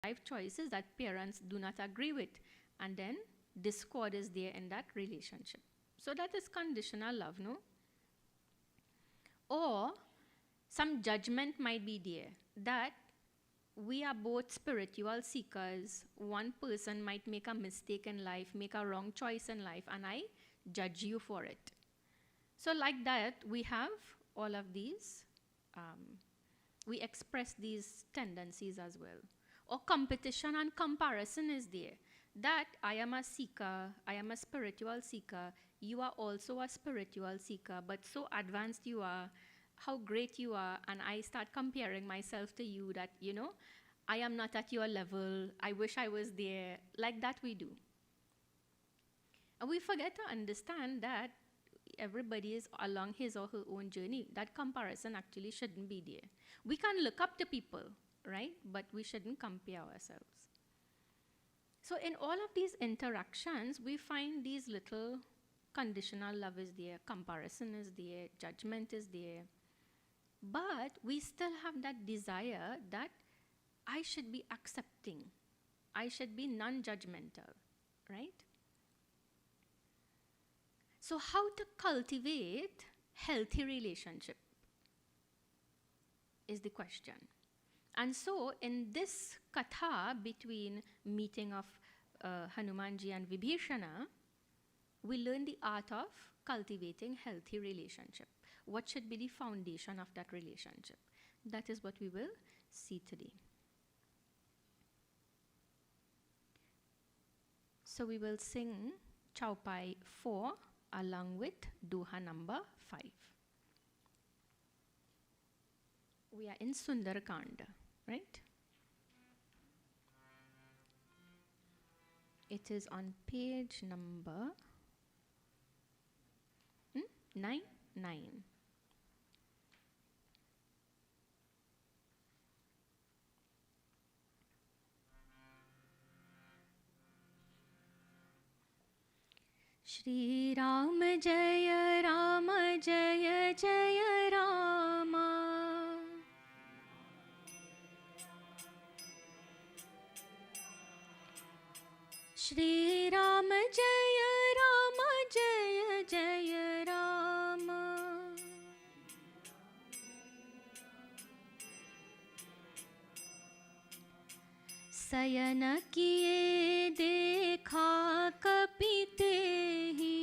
life choices that parents do not agree with, and then discord is there in that relationship. So that is conditional love, no? Or some judgment might be there that we are both spiritual seekers. One person might make a mistake in life, make a wrong choice in life, and I judge you for it. So like that, we have all of these, we express these tendencies as well. Or competition and comparison is there. That I am a seeker, I am a spiritual seeker, you are also a spiritual seeker, but so advanced you are, how great you are, and I start comparing myself to you that, I am not at your level, I wish I was there. Like that we do. And we forget to understand that everybody is along his or her own journey. That comparison actually shouldn't be there. We can look up to people, right? But we shouldn't compare ourselves. So in all of these interactions, we find these little conditional love is there, comparison is there, judgment is there. But we still have that desire that I should be accepting. I should be non-judgmental, right? So how to cultivate healthy relationship is the question. And so in this katha between meeting of Hanumanji and Vibhishana, we learn the art of cultivating healthy relationship. What should be the foundation of that relationship? That is what we will see today. So we will sing Chaupai 4 along with Doha number 5. We are in Sundarakanda, right? It is on page number 9. Shri Ram Jaya Rama Jaya Jaya Rama Shri Ram Jaya Rama Jaya Jaya Rama Sayana kiye dekha kapite hi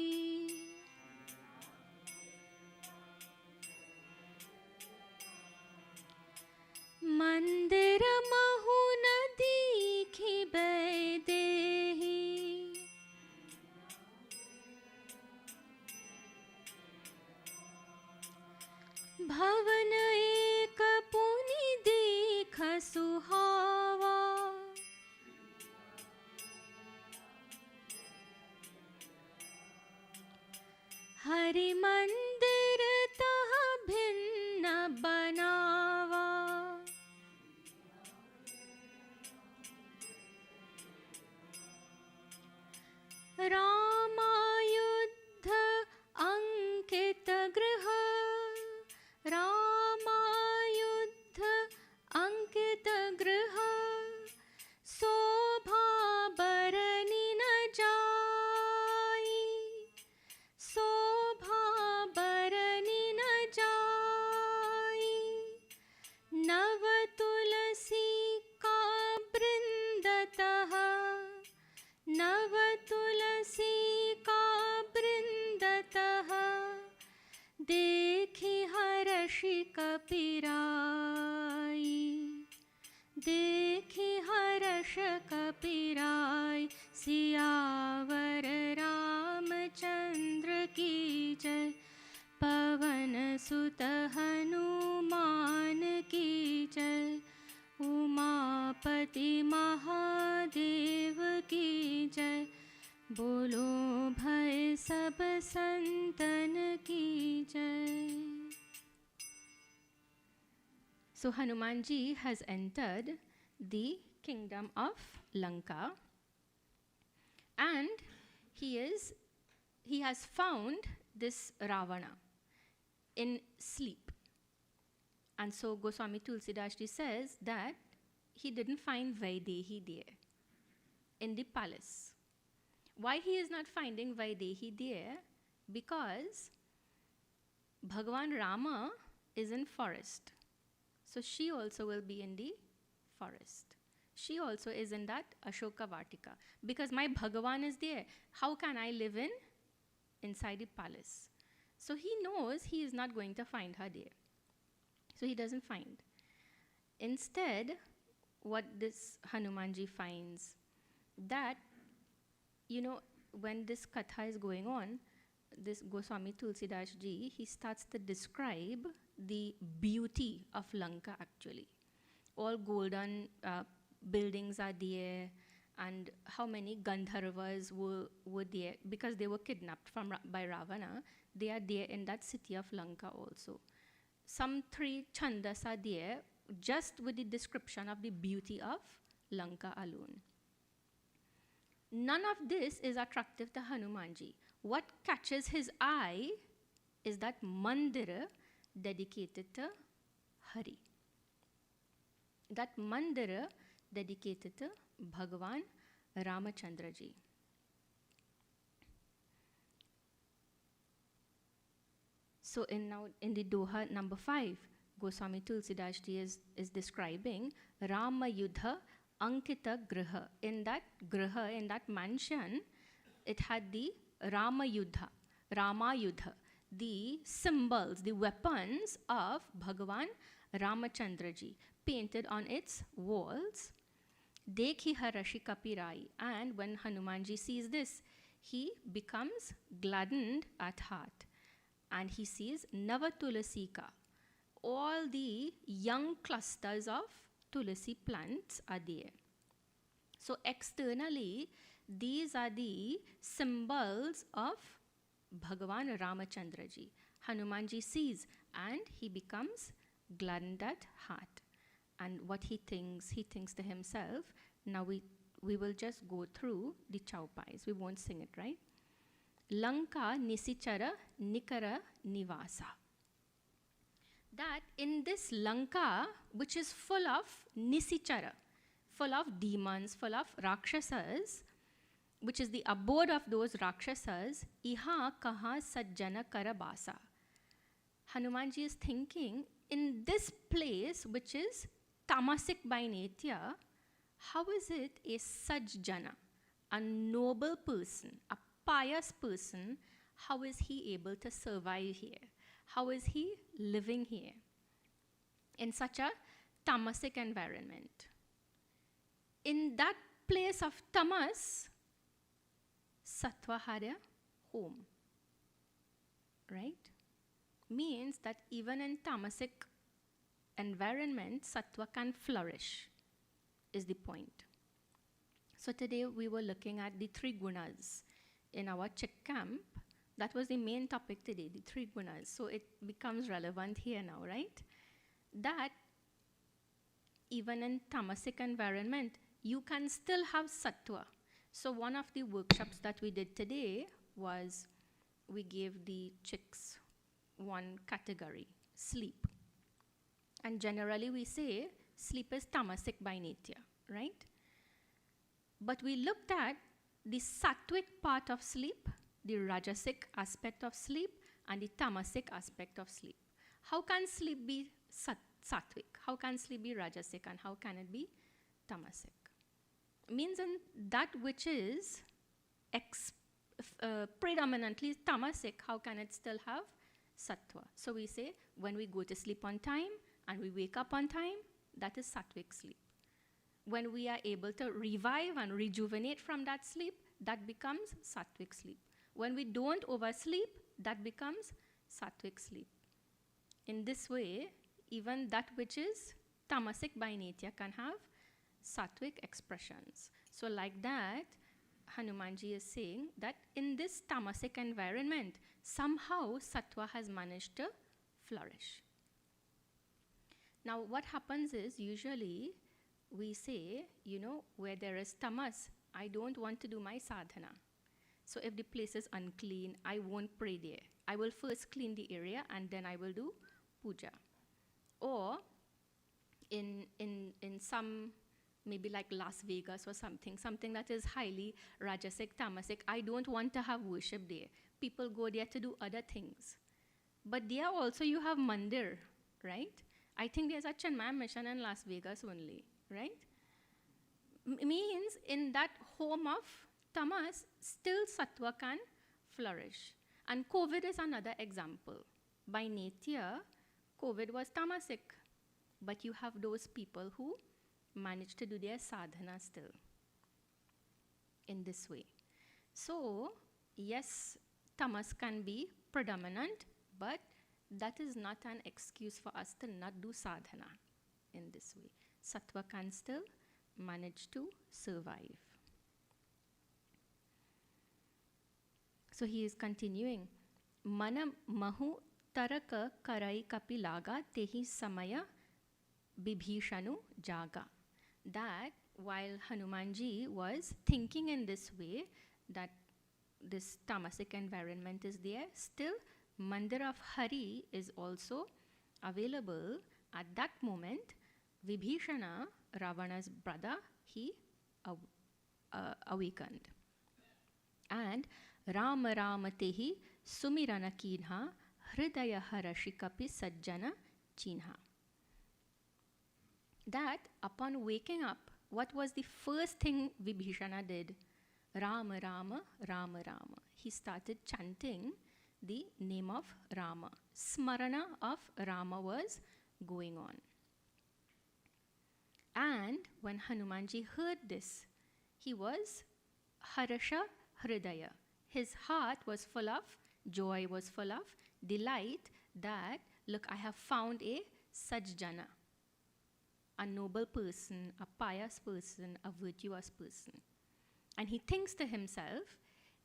Mandir mahu na dikhi baidehi Bhavan ek puni dekha suhawa Hari mandir tah bhinna banawa Ramayuddha ankita griha Ramayuddha ankita griha Sobha barani na jai Sobha barani na jai Nav tulasi ka brindatah Nav tulasi ka brindatah Dekhi harashi kapirai Dekhi harash kapirai Siyavar Ramchandra ki jai Pavan sut Hanuman ki jai Umapati Mahadev ki jai Bolo bhai sab santan ki jai. So Hanumanji has entered the kingdom of Lanka, and he has found this Ravana in sleep. And so Goswami Tulsidas Ji says that he didn't find Vaidehi there in the palace. Why he is not finding Vaidehi there? Because Bhagavan Rama is in forest. So she also will be in the forest. She also is in that Ashoka Vatika. Because my Bhagavan is there. How can I live inside the palace? So he knows he is not going to find her there. So he doesn't find. Instead, what this Hanumanji finds, that, when this katha is going on, this Goswami Tulsidas ji, he starts to describe the beauty of Lanka actually. All golden buildings are there, and how many Gandharvas were there because they were kidnapped by Ravana. They are there in that city of Lanka also. Some 3 chandas are there just with the description of the beauty of Lanka alone. None of this is attractive to Hanumanji. What catches his eye is that mandira dedicated to Hari. That mandira dedicated to Bhagavan Ramachandra ji. So in the Doha number 5, Goswami Tulsidas ji is describing Rama Yudha Ankita Griha. In that Griha, in that mansion, it had the Rama Yudha, the symbols, the weapons of Bhagavan Ramachandra ji painted on its walls. Dekhi harashi kapirai. And when Hanumanji sees this, he becomes gladdened at heart. And he sees Nava Tulasika. All the young clusters of Tulasi plants are there. So externally, these are the symbols of Bhagavan Ramachandra ji. Hanumanji sees and he becomes gladdened at heart. And what he thinks to himself, now we will just go through the chaupais. We won't sing it, right? Lanka Nisichara Nikara Nivasa. That in this Lanka, which is full of Nisichara, full of demons, full of Rakshasas, which is the abode of those Rakshasas, Iha Kaha Sajjana Karabasa. Hanumanji is thinking, in this place, which is tamasic by nature, how is it a Sajjana, a noble person, a pious person, how is he able to survive here? How is he living here in such a tamasic environment? In that place of tamas, sattva had a home, right? Means that even in tamasic environment, sattva can flourish, is the point. So today we were looking at the 3 gunas in our Czech camp. That was the main topic today, the 3 gunas. So it becomes relevant here now, right? That even in tamasic environment, you can still have sattva. So one of the workshops that we did today was we gave the chicks one category, sleep. And generally we say sleep is tamasic by nature, right? But we looked at the sattvic part of sleep, the rajasic aspect of sleep, and the tamasic aspect of sleep. How can sleep be sattvic? How can sleep be rajasic? And how can it be tamasic? Means in that which is predominantly tamasic, how can it still have sattva? So we say when we go to sleep on time and we wake up on time, that is sattvic sleep. When we are able to revive and rejuvenate from that sleep, that becomes sattvic sleep. When we don't oversleep, that becomes sattvic sleep. In this way, even that which is tamasic by nature can have sattvic expressions. So like that, Hanumanji is saying that in this tamasic environment, somehow sattva has managed to flourish. Now what happens is, usually we say, where there is tamas, I don't want to do my sadhana. So if the place is unclean, I won't pray there. I will first clean the area and then I will do puja. Or in some maybe like Las Vegas or something that is highly rajasic, tamasic. I don't want to have worship there. People go there to do other things. But there also you have mandir, right? I think there's a Chinmaya mission in Las Vegas only, right? Means in that home of tamas, still sattva can flourish. And COVID is another example. By nature, COVID was tamasic, but you have those people who manage to do their sadhana still in this way. So, yes, tamas can be predominant, but that is not an excuse for us to not do sadhana in this way. Sattva can still manage to survive. So he is continuing. Mana mahu taraka karai kapilaga tehi samaya bibhishanu jaga. That while Hanumanji was thinking in this way, that this tamasic environment is there, still Mandir of Hari is also available. At that moment, Vibhishana, Ravana's brother, he awakened. And Rama Rama Tehi Sumirana Kinha Hridaya Harashikapi Sajjana Chinha. That upon waking up, what was the first thing Vibhishana did? Rama Rama Rama Rama. He started chanting the name of Rama. Smarana of Rama was going on. And when Hanumanji heard this, he was Harasha Hridaya. His heart was full of joy, was full of delight that, look, I have found a Sajjana, a noble person, a pious person, a virtuous person. And he thinks to himself,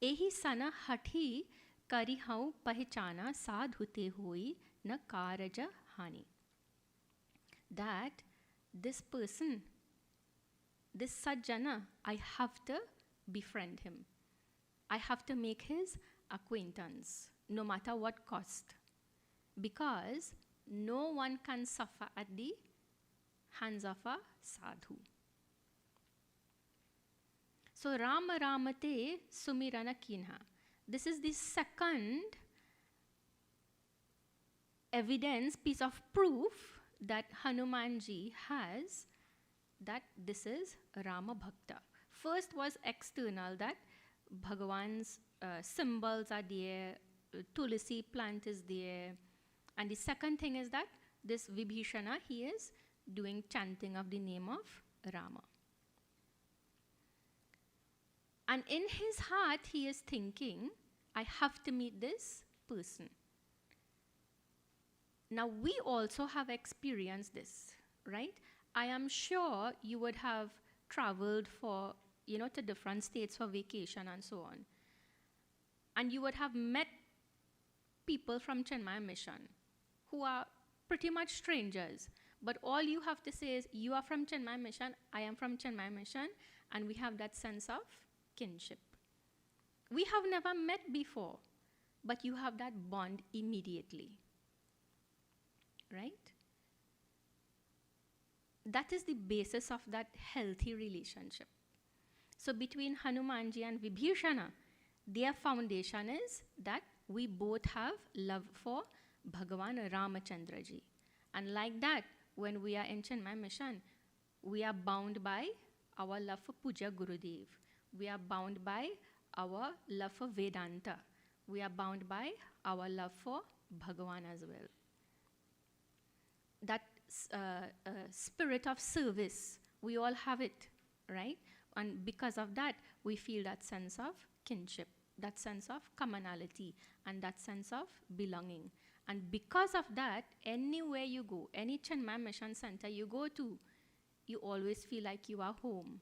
Ehi sana hathi karihau pahichana sadhute hoi na karaja hani. That this person, this Sajjana, I have to befriend him. I have to make his acquaintance, no matter what cost. Because no one can suffer at the hands of a sadhu. So Rama Ramate Sumirana Kinha. This is the second evidence, piece of proof that Hanumanji has that this is Rama Bhakta. First was external, that Bhagavan's symbols are there, Tulsi plant is there. And the second thing is that this Vibhishana, he is doing chanting of the name of Rama. And in his heart, he is thinking, I have to meet this person. Now, we also have experienced this, right? I am sure you would have traveled for, to different states for vacation and so on. And you would have met people from Chinmaya Mission who are pretty much strangers. But all you have to say is, you are from Chinmaya Mission, I am from Chinmaya Mission, and we have that sense of kinship. We have never met before, but you have that bond immediately. Right? That is the basis of that healthy relationship. So between Hanumanji and Vibhishana, their foundation is that we both have love for Bhagavan Ramachandraji. And like that, when we are in Chinmaya Mission, we are bound by our love for Puja Gurudev. We are bound by our love for Vedanta. We are bound by our love for Bhagavan as well. That spirit of service, we all have it, right? And because of that, we feel that sense of kinship, that sense of commonality, and that sense of belonging. And because of that, anywhere you go, any Chinmaya Mission Center you go to, you always feel like you are home.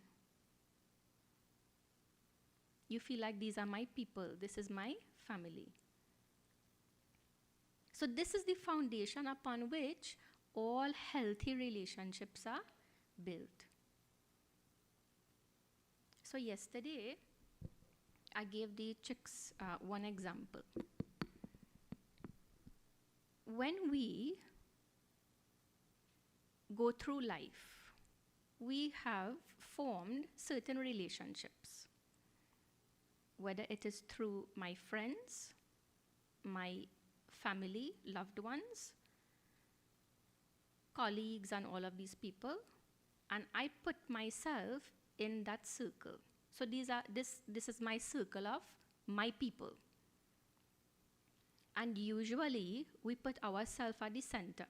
You feel like these are my people, this is my family. So this is the foundation upon which all healthy relationships are built. So yesterday, I gave the chicks one example. When we go through life, we have formed certain relationships, whether it is through my friends, my family, loved ones, colleagues, and all of these people, and I put myself in that circle. So this is my circle of my people. And usually we put ourselves at the center.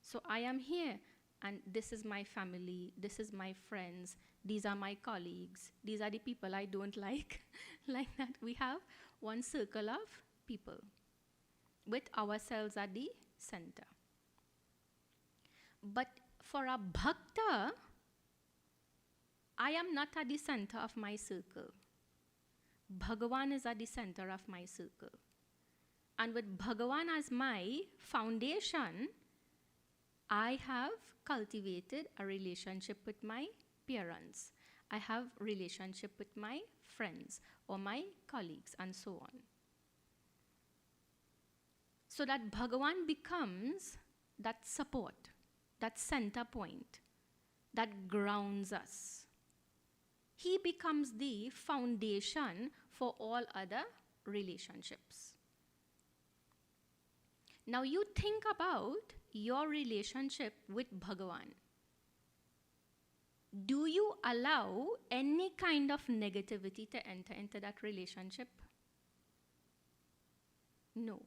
So I am here, and this is my family, this is my friends, these are my colleagues, these are the people I don't like. Like that, we have one circle of people with ourselves at the center. But for a bhakta, I am not at the center of my circle. Bhagavan is at the center of my circle. And with Bhagavan as my foundation, I have cultivated a relationship with my parents. I have relationship with my friends or my colleagues and so on. So that Bhagavan becomes that support, that center point, that grounds us. He becomes the foundation for all other relationships. Now you think about your relationship with Bhagavan. Do you allow any kind of negativity to enter into that relationship? No.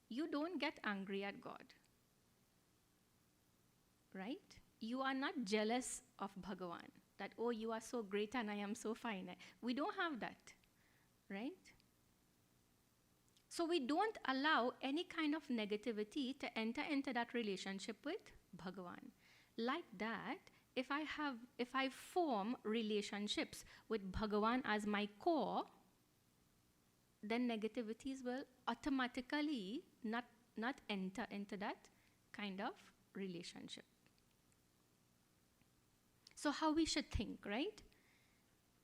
You don't get angry at God. Right? You are not jealous of Bhagavan. That, oh, you are so great and I am so fine. We don't have that. Right? So we don't allow any kind of negativity to enter into that relationship with Bhagavan. Like that, if I form relationships with Bhagavan as my core, then negativities will automatically not enter into that kind of relationship. So how we should think, right?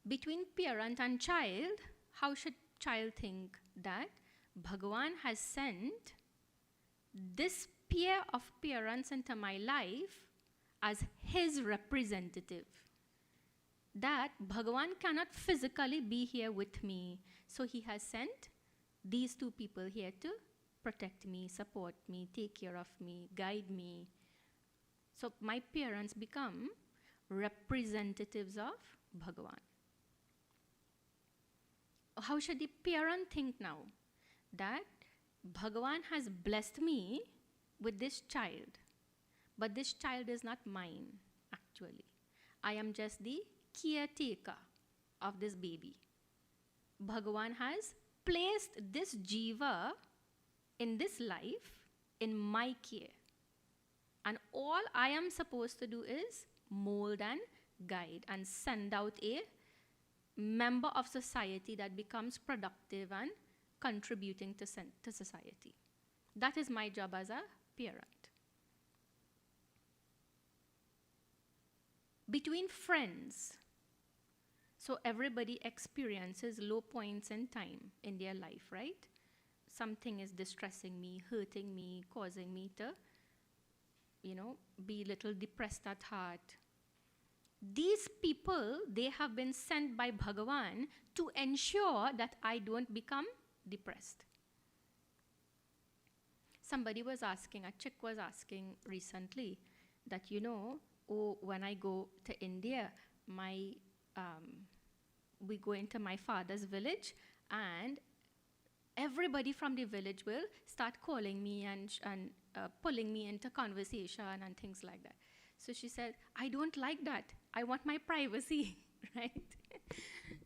Between parent and child, how should child think that Bhagavan has sent this pair of parents into my life as his representative? That Bhagavan cannot physically be here with me, so he has sent these two people here to protect me, support me, take care of me, guide me. So my parents become representatives of Bhagavan. How should the parent think now? That Bhagavan has blessed me with this child, but this child is not mine, actually. I am just the caretaker of this baby. Bhagavan has placed this jiva in this life in my care. And all I am supposed to do is mold and guide and send out a member of society that becomes productive and contributing to society. That is my job as a parent. Between friends, so everybody experiences low points in time in their life, right? Something is distressing me, hurting me, causing me to, be a little depressed at heart. These people, they have been sent by Bhagavan to ensure that I don't become depressed. Somebody was asking, a chick was asking recently that, when I go to India, we go into my father's village and everybody from the village will start calling me and pulling me into conversation and things like that. So she said, I don't like that. I want my privacy, right?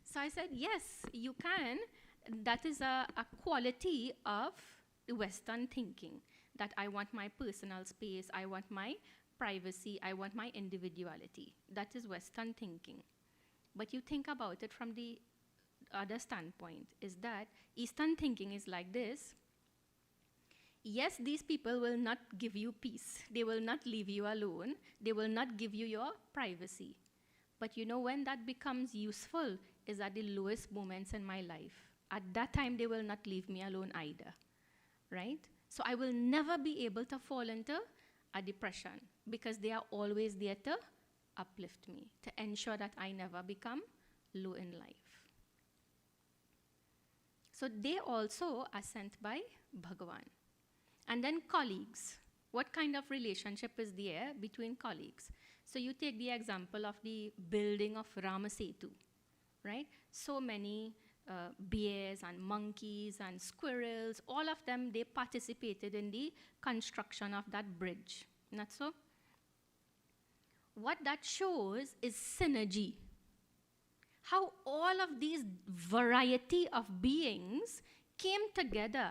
So I said, yes, you can. That is a quality of Western thinking, that I want my personal space, I want my privacy, I want my individuality. That is Western thinking. But you think about it from the other standpoint, is that Eastern thinking is like this. Yes, these people will not give you peace. They will not leave you alone. They will not give you your privacy. But when that becomes useful is at the lowest moments in my life. At that time, they will not leave me alone either, right? So I will never be able to fall into a depression because they are always there to uplift me, to ensure that I never become low in life. So they also are sent by Bhagavan. And then colleagues. What kind of relationship is there between colleagues? So you take the example of the building of Ramasetu, right? So many bears and monkeys and squirrels, all of them, they participated in the construction of that bridge. Not so? What that shows is synergy. How all of these variety of beings came together,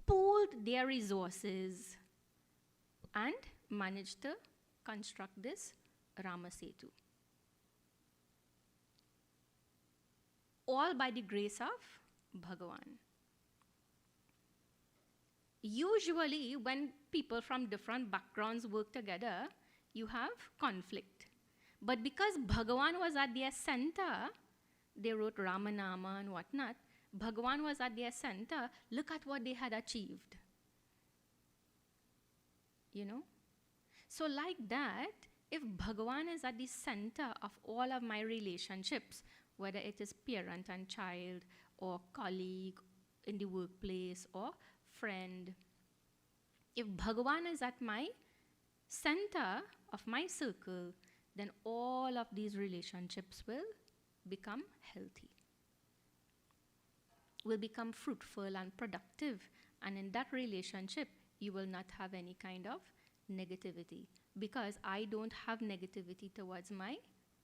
pooled their resources, and managed to construct this Ramasetu. All by the grace of Bhagavan. Usually, when people from different backgrounds work together, you have conflict. But because Bhagavan was at their center, they wrote Ramanama and whatnot, Bhagavan was at their center, look at what they had achieved. You know? So like that, if Bhagavan is at the center of all of my relationships, whether it is parent and child, or colleague in the workplace, or friend, if Bhagavan is at my center of my circle, then all of these relationships will become healthy, will become fruitful and productive. And in that relationship, you will not have any kind of negativity, because I don't have negativity towards my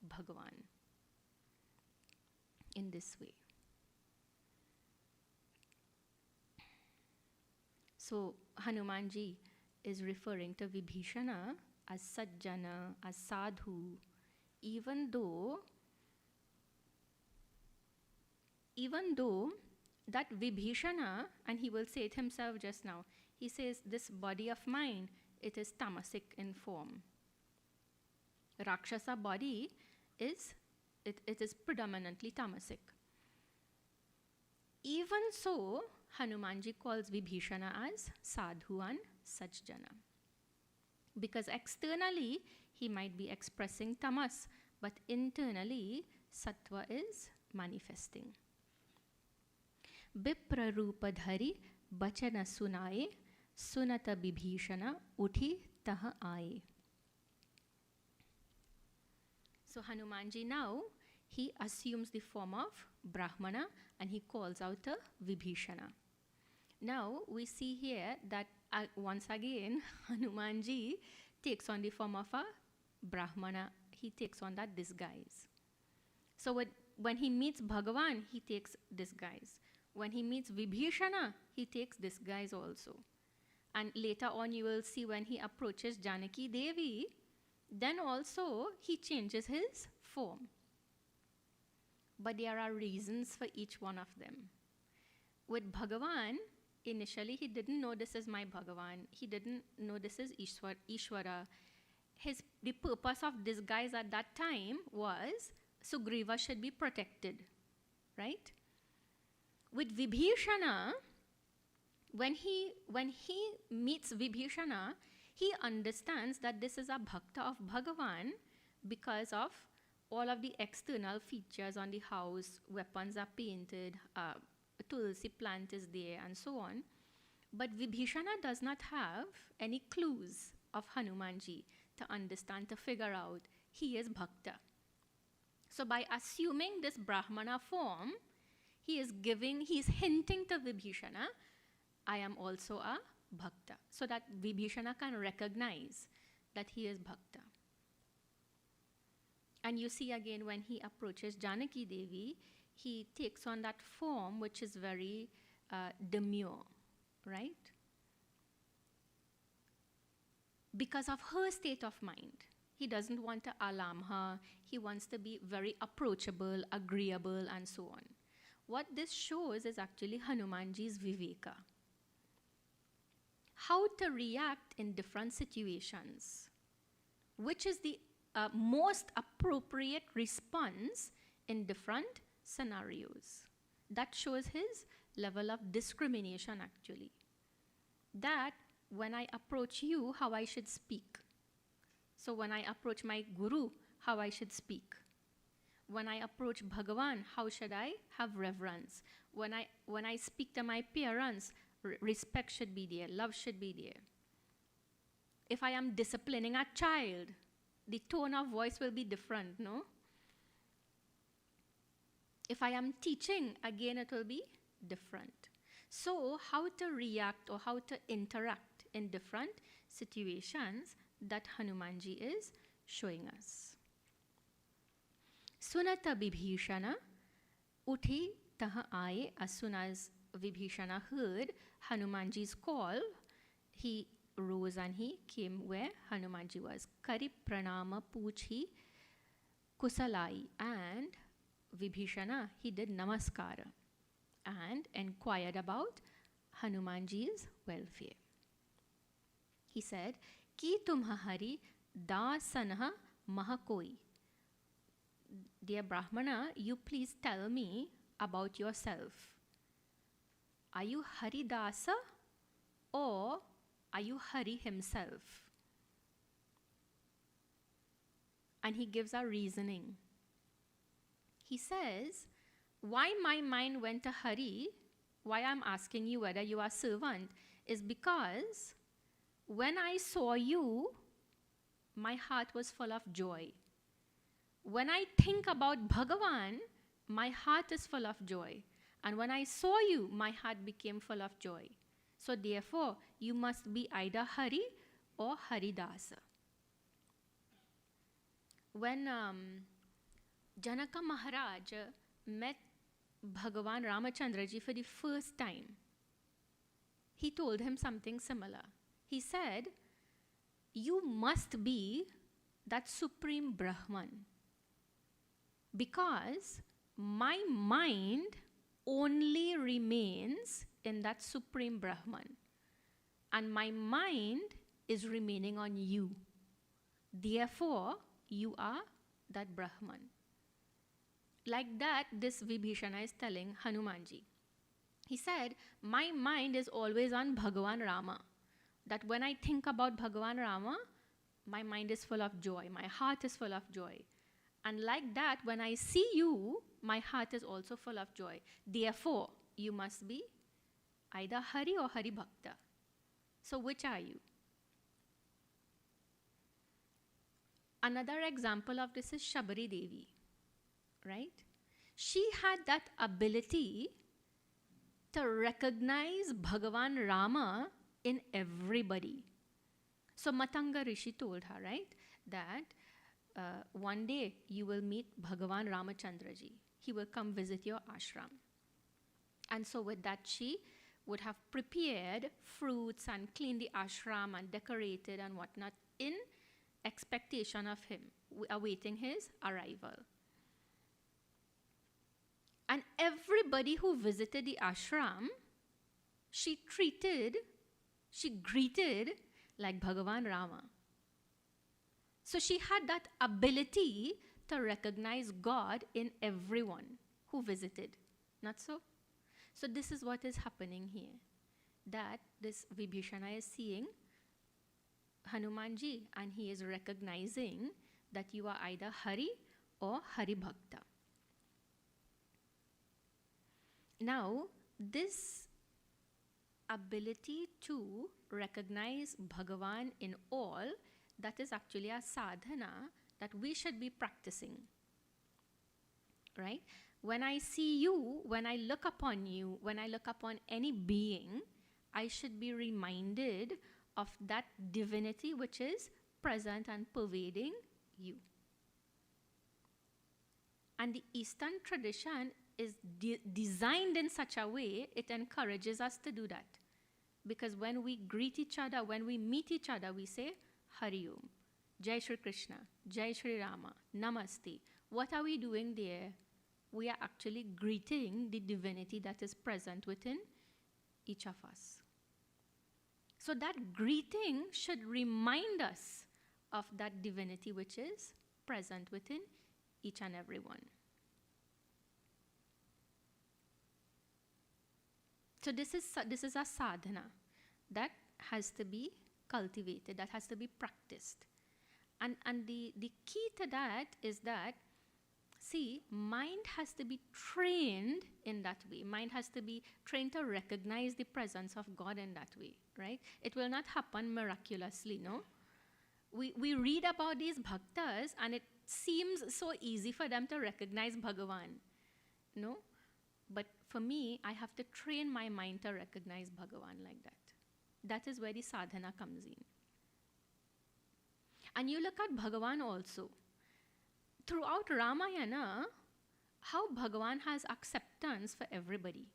Bhagavan in this way. So Hanumanji is referring to Vibhishana as Sajjana, as Sadhu, even though that Vibhishana, and he will say it himself just now, he says, this body of mine, it is tamasic in form. Rakshasa body is, it is predominantly tamasic. Even so, Hanumanji calls Vibhishana as Sadhu and Sajjana. Because externally, he might be expressing tamas, but internally, sattva is manifesting. Bipra rupa dhari bachana sunaye, sunata Vibhishana uthi taha aaye. So Hanumanji now, he assumes the form of Brahmana and he calls out to Vibhishana. Now we see here that once again Hanumanji takes on the form of a Brahmana. He takes on that disguise. So when he meets Bhagavan, he takes disguise. When he meets Vibhishana, he takes disguise also. And later on you will see when he approaches Janaki Devi, then also he changes his form. But there are reasons for each one of them. With Bhagavan, initially he didn't know this is my Bhagavan. He didn't know this is Ishvara. The purpose of disguise at that time was Sugriva should be protected, right? With Vibhishana, when he meets Vibhishana, he understands that this is a bhakta of Bhagavan because of all of the external features on the house. Weapons are painted, tulsi plant is there, and so on. But Vibhishana does not have any clues of Hanumanji to understand, to figure out he is bhakta. So by assuming this Brahmana form, he is hinting to Vibhishana, I am also a bhakta, so that Vibhishana can recognize that he is bhakta. And you see again when he approaches Janaki Devi, he takes on that form which is very demure, right? Because of her state of mind. He doesn't want to alarm her. He wants to be very approachable, agreeable, and so on. What this shows is actually Hanumanji's viveka. How to react in different situations. Which is the most appropriate response in different scenarios. That shows his level of discrimination actually. That when I approach you, how I should speak. So when I approach my guru, how I should speak. When I approach Bhagavan, how should I have reverence? When I speak to my parents, respect should be there, love should be there. If I am disciplining a child, the tone of voice will be different, no? If I am teaching, again it will be different. So how to react or how to interact in different situations, that Hanumanji is showing us. Sunata Vibhishana uthi taha aaye. As soon as Vibhishana heard Hanumanji's call, he rose and he came where Hanumanji was. Kari pranama puchi kusalai. And Vibhishana, he did namaskara and inquired about Hanumanji's welfare. He said, Ki tumha hari dasanah mahakoi. Dear Brahmana, you please tell me about yourself. Are you Haridasa or are you Hari himself? And he gives a reasoning. He says, why my mind went to Hari, why I'm asking you whether you are servant, is because when I saw you, my heart was full of joy. When I think about Bhagavan, my heart is full of joy. And when I saw you, my heart became full of joy. So therefore, you must be either Hari or Haridasa. When Janaka Maharaj met Bhagavan Ramachandraji for the first time, he told him something similar. He said, you must be that supreme Brahman, because my mind only remains in that supreme Brahman, and my mind is remaining on you. Therefore, you are that Brahman. Like that, this Vibhishana is telling Hanumanji. He said, my mind is always on Bhagavan Rama. That when I think about Bhagavan Rama, my mind is full of joy. My heart is full of joy. And like that, when I see you, my heart is also full of joy. Therefore, you must be either Hari or Hari Bhakta. So which are you? Another example of this is Shabari Devi, right? She had that ability to recognize Bhagavan Rama in everybody. So Matanga Rishi told her, right, that one day you will meet Bhagavan Ramachandraji. He will come visit your ashram. And so with that, she would have prepared fruits and cleaned the ashram and decorated and whatnot in expectation of him, awaiting his arrival. And everybody who visited the ashram, she greeted like Bhagavan Rama. So she had that ability to recognize God in everyone who visited. Not so? So this is what is happening here. That this Vibhishana is seeing Hanumanji and he is recognizing that you are either Hari or Hari Bhakta. Now, this ability to recognize Bhagavan in all, that is actually a sadhana that we should be practicing, right? When I see you, when I look upon you, when I look upon any being, I should be reminded of that divinity which is present and pervading you. And the Eastern tradition is designed in such a way, it encourages us to do that. Because when we greet each other, when we meet each other, we say, Hari Om, Jai Shri Krishna, Jai Shri Rama, Namaste. What are we doing there? We are actually greeting the divinity that is present within each of us. So that greeting should remind us of that divinity which is present within each and every one. So this is a sadhana that has to be cultivated, that has to be practiced. And the key to that is that, see, mind has to be trained in that way. Mind has to be trained to recognize the presence of God in that way, right? It will not happen miraculously, no? We read about these bhaktas and it seems so easy for them to recognize Bhagavan, no? But for me, I have to train my mind to recognize Bhagavan like that. That is where the sadhana comes in. And you look at Bhagavan also. Throughout Ramayana, how Bhagavan has acceptance for everybody.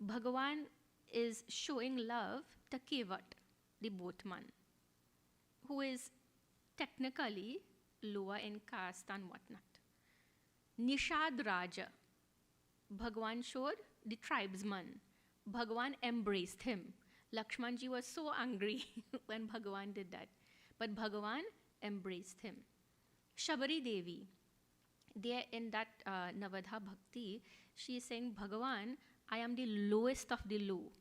Bhagavan is showing love to Kevat, the boatman, who is technically lower in caste and whatnot. Nishad Raja, Bhagavan showed the tribesman. Bhagavan embraced him. Lakshmanji was so angry when Bhagavan did that. But Bhagavan embraced him. Shabari Devi, there in that Navadha Bhakti, she is saying, Bhagavan, I am the lowest of the low,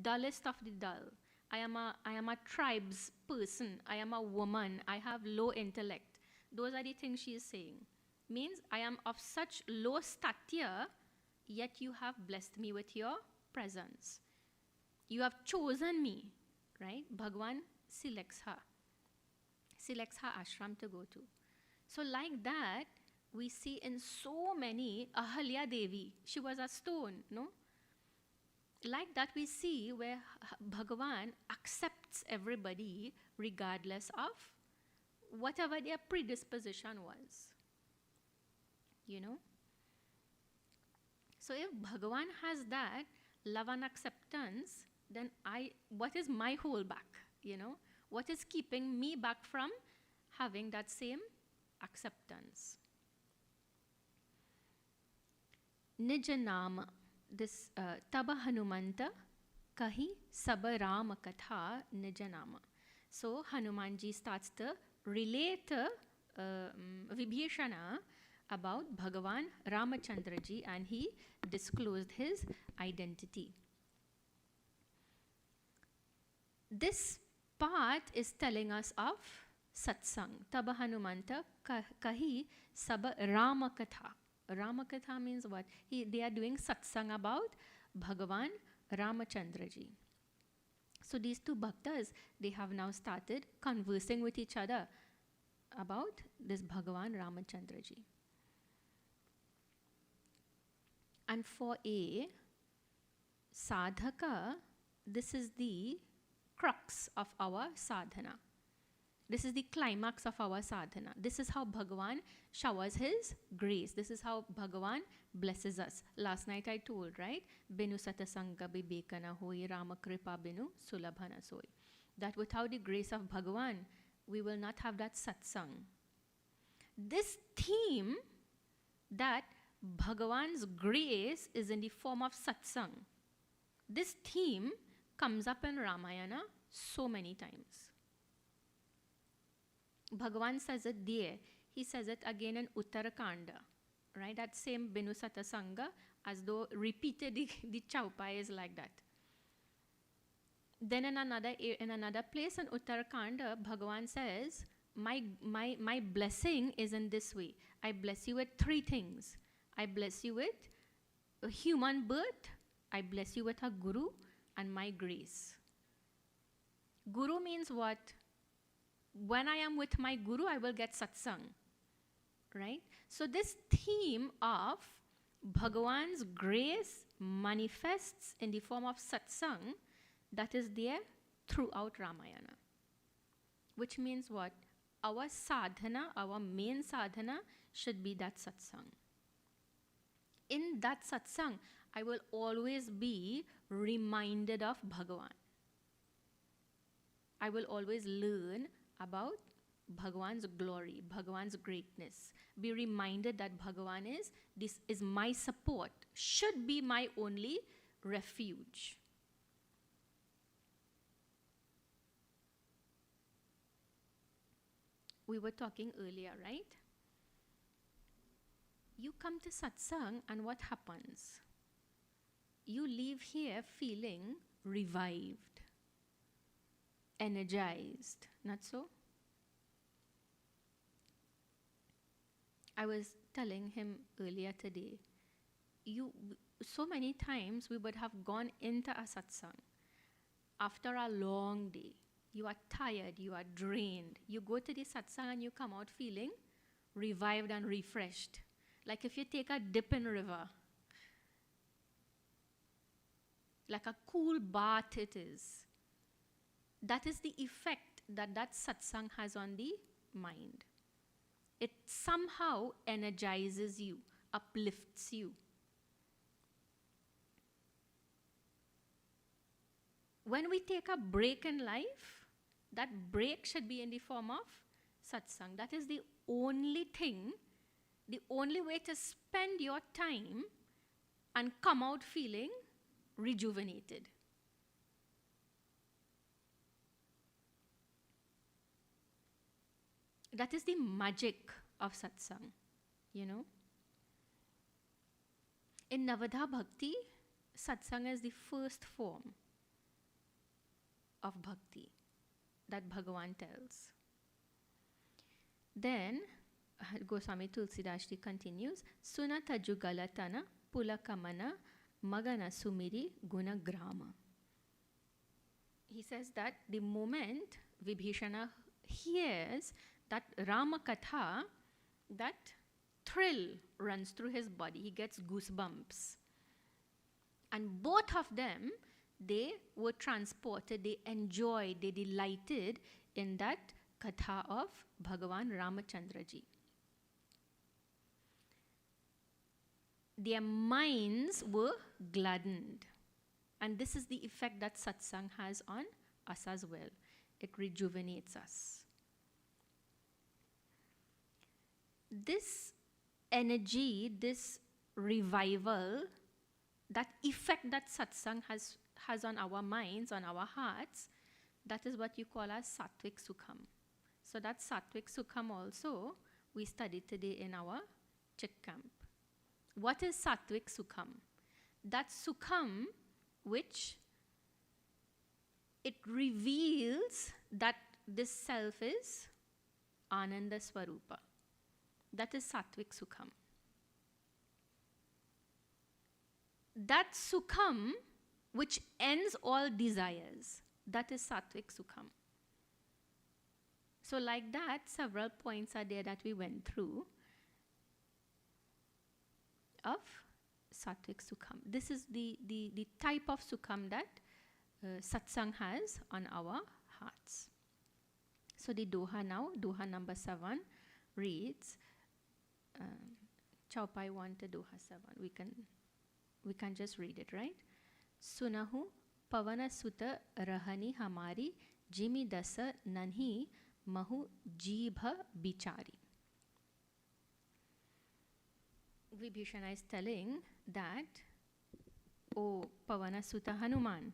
dullest of the dull. I am a tribes person. I am a woman. I have low intellect. Those are the things she is saying. Means I am of such low stature, yet you have blessed me with your presence. You have chosen me, right? Bhagavan selects her ashram to go to. So like that, we see in so many, Ahalya Devi, she was a stone, no? Like that we see where Bhagavan accepts everybody regardless of whatever their predisposition was, you know? So if Bhagavan has that love and acceptance, then what is my holdback, you know? What is keeping me back from having that same acceptance? Nijanama, this Taba Hanumanta Kahi Sabarama Katha Nijanama. So Hanumanji starts to relate Vibhishana about Bhagavan Ramachandraji, and he disclosed his identity. This part is telling us of satsang. Taba Hanumanta Kahi Saba Ramakatha. Ramakatha means what? They are doing satsang about Bhagavan Ramachandraji. So these two bhaktas, they have now started conversing with each other about this Bhagavan Ramachandraji. And for a sadhaka, this is the crux of our sadhana. This is the climax of our sadhana. This is how Bhagavan showers his grace. This is how Bhagavan blesses us. Last night I told, right? Binu satasanga bibekana hoi Rama kripa binu sulabhana soi. That without the grace of Bhagavan, we will not have that satsang. This theme that Bhagavan's grace is in the form of satsang, this theme comes up in Ramayana so many times. Bhagavan says it there. He says it again in Uttarakanda, right? That same Binu Satasanga, as though repeated the chaupai is like that. Then in another place in Uttarakanda, Bhagavan says, my blessing is in this way. I bless you with three things. I bless you with a human birth, I bless you with a guru, and my grace. Guru means what? When I am with my guru, I will get satsang, right? So this theme of Bhagavan's grace manifests in the form of satsang, that is there throughout Ramayana. Which means what? Our sadhana, our main sadhana should be that satsang. In that satsang, I will always be reminded of Bhagavan. I will always learn about Bhagavan's glory, Bhagavan's greatness. Be reminded that Bhagavan this is my support, should be my only refuge. We were talking earlier, right? You come to satsang and what happens? You leave here feeling revived, energized, not so? I was telling him earlier today, so many times we would have gone into a satsang after a long day. You are tired, you are drained. You go to the satsang and you come out feeling revived and refreshed. Like if you take a dip in river, like a cool bath it is. That is the effect that satsang has on the mind. It somehow energizes you, uplifts you. When we take a break in life, that break should be in the form of satsang. That is the only thing, the only way to spend your time and come out feeling rejuvenated. That is the magic of satsang, you know. In Navadha Bhakti, satsang is the first form of bhakti that Bhagavan tells. Then Goswami Tulsidasji continues, Sunata Jugalatana Pulakamana Magana Sumiri Gunagrama. He says that the moment Vibhishana hears that Rama Katha, that thrill runs through his body. He gets goosebumps. And both of them, they were transported, they enjoyed, they delighted in that Katha of Bhagavan Ramachandraji. Their minds were gladdened. And this is the effect that satsang has on us as well. It rejuvenates us. This energy, this revival, that effect that satsang has on our minds, on our hearts, that is what you call as Sattvic Sukham. So that Sattvic Sukham also we studied today in our Chick camp. What is Sattvic Sukham? That Sukham which it reveals that this self is Ananda Swarupa. That is Sattvic Sukham. That Sukham which ends all desires, that is Sattvic Sukham. So like that, several points are there that we went through of Sattvic Sukham. This is the type of Sukham that satsang has on our hearts. So the Doha now, Doha number 7 reads, Chaupai 1 to Doha 7. We can just read it, right? Sunahu pavana sutta rahani hamari jimi dasa nanhi mahu jibha bichari. Vibhishana is telling that, O Pavana Sutta Hanuman,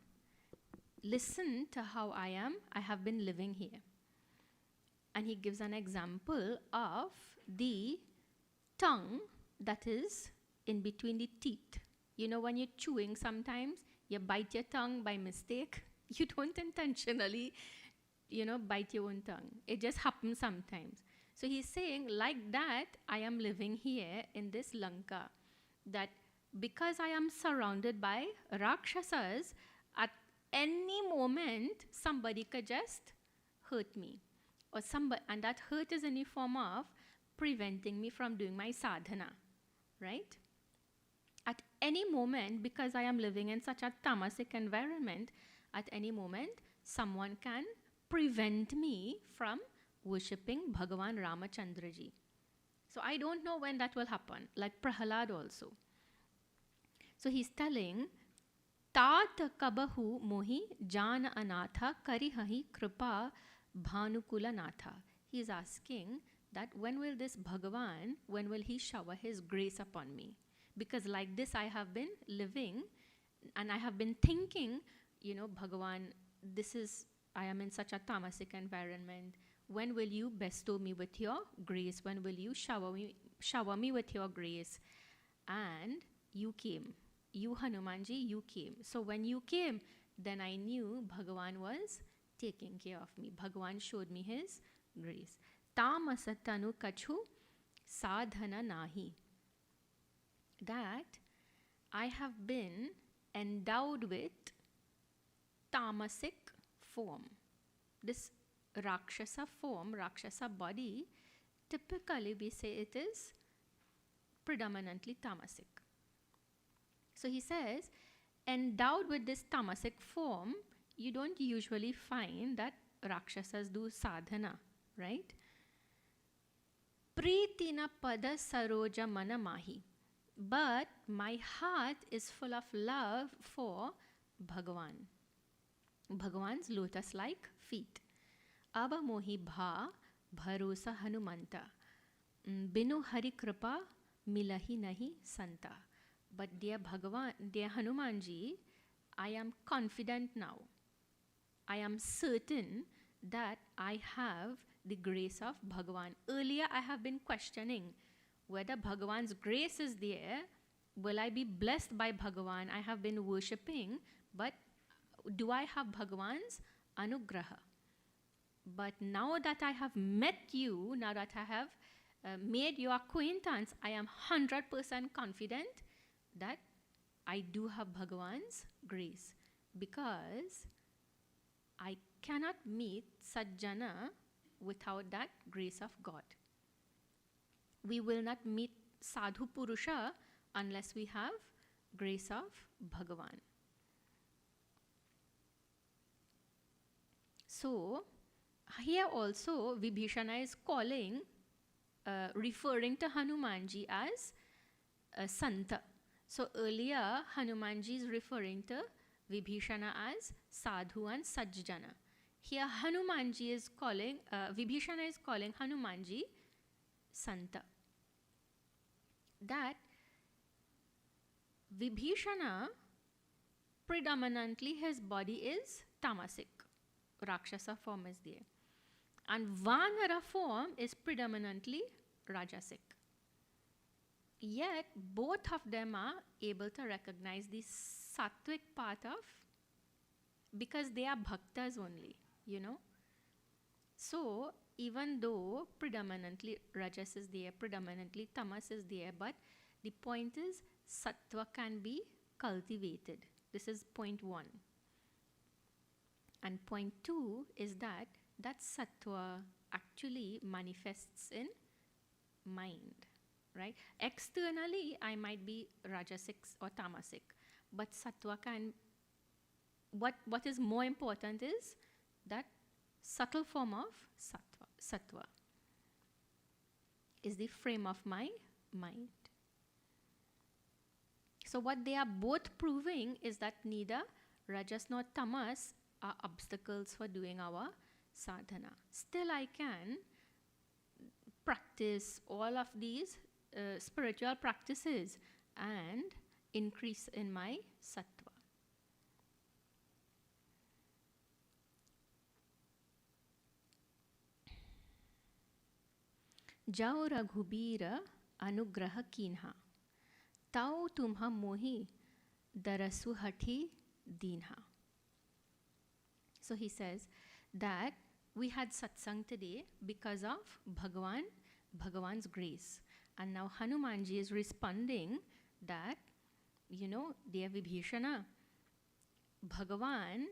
listen to how I have been living here. And he gives an example of the tongue that is in between the teeth. You know, when you're chewing sometimes, you bite your tongue by mistake. You don't intentionally, bite your own tongue. It just happens sometimes. So he's saying, like that, I am living here in this Lanka. That because I am surrounded by Rakshasas, at any moment, somebody could just hurt me. And that hurt is in the form of preventing me from doing my sadhana, right? At any moment, because I am living in such a tamasic environment, at any moment, someone can prevent me from worshipping Bhagavan Ramachandraji. So I don't know when that will happen, like Prahalad also. So he's telling, Tat kabahu mohi jana anatha karihahi kripa bhanukula natha. He's asking that when will this Bhagavan, when will he shower his grace upon me? Because like this I have been living and I have been thinking, Bhagavan, I am in such a tamasic environment. When will you bestow me with your grace? When will you shower me with your grace? And you came. You, Hanumanji, you came. So when you came, then I knew Bhagavan was taking care of me. Bhagavan showed me his grace. Tamasatanu kachu sadhana nahi. That I have been endowed with tamasic form. This Rakshasa form, Rakshasa body, typically we say it is predominantly tamasic. So he says, endowed with this tamasic form, you don't usually find that Rakshasas do sadhana, right? Pritina pada saroja mana mahi. But my heart is full of love for Bhagavan. Bhagavan's lotus-like feet. Aba mohi bha bharosa hanumanta. Binu hari kripa milahi nahi santa. But dear Bhagavan, dear Hanumanji, I am confident now. I am certain that I have the grace of Bhagavan. Earlier I have been questioning whether Bhagavan's grace is there. Will I be blessed by Bhagavan? I have been worshipping, but do I have Bhagavan's anugraha? But now that I have met you, now that I have made your acquaintance, I am 100% confident that I do have Bhagavan's grace, because I cannot meet Sajjana without that grace of God. We will not meet Sadhu Purusha unless we have grace of Bhagavan. So here also Vibhishana is calling, referring to Hanumanji as Santa. So earlier Hanumanji is referring to Vibhishana as Sadhu and Sajjana. Here Hanumanji is calling, Vibhishana is calling Hanumanji Santa. That Vibhishana, predominantly his body is tamasic, Rakshasa form is there. And Vanara form is predominantly Rajasic. Yet both of them are able to recognize the sattvic part of, because they are bhaktas only, you know. So even though predominantly Rajas is there, predominantly Tamas is there, but the point is Sattva can be cultivated. This is point 1. And point 2 is that Sattva actually manifests in mind, right? Externally, I might be Rajasic or Tamasic, but Sattva can, what is more important is that subtle form of Sattva is the frame of my mind. So what they are both proving is that neither Rajas nor Tamas are obstacles for doing our sadhana. Still I can practice all of these spiritual practices and increase in my sattva. Jau Raghubira anugraha kinha, tau tumha mohi darasu hati dinha. So he says that we had satsang today because of Bhagavan's grace. And now Hanumanji is responding that, you know, dear Vibhishana, Bhagavan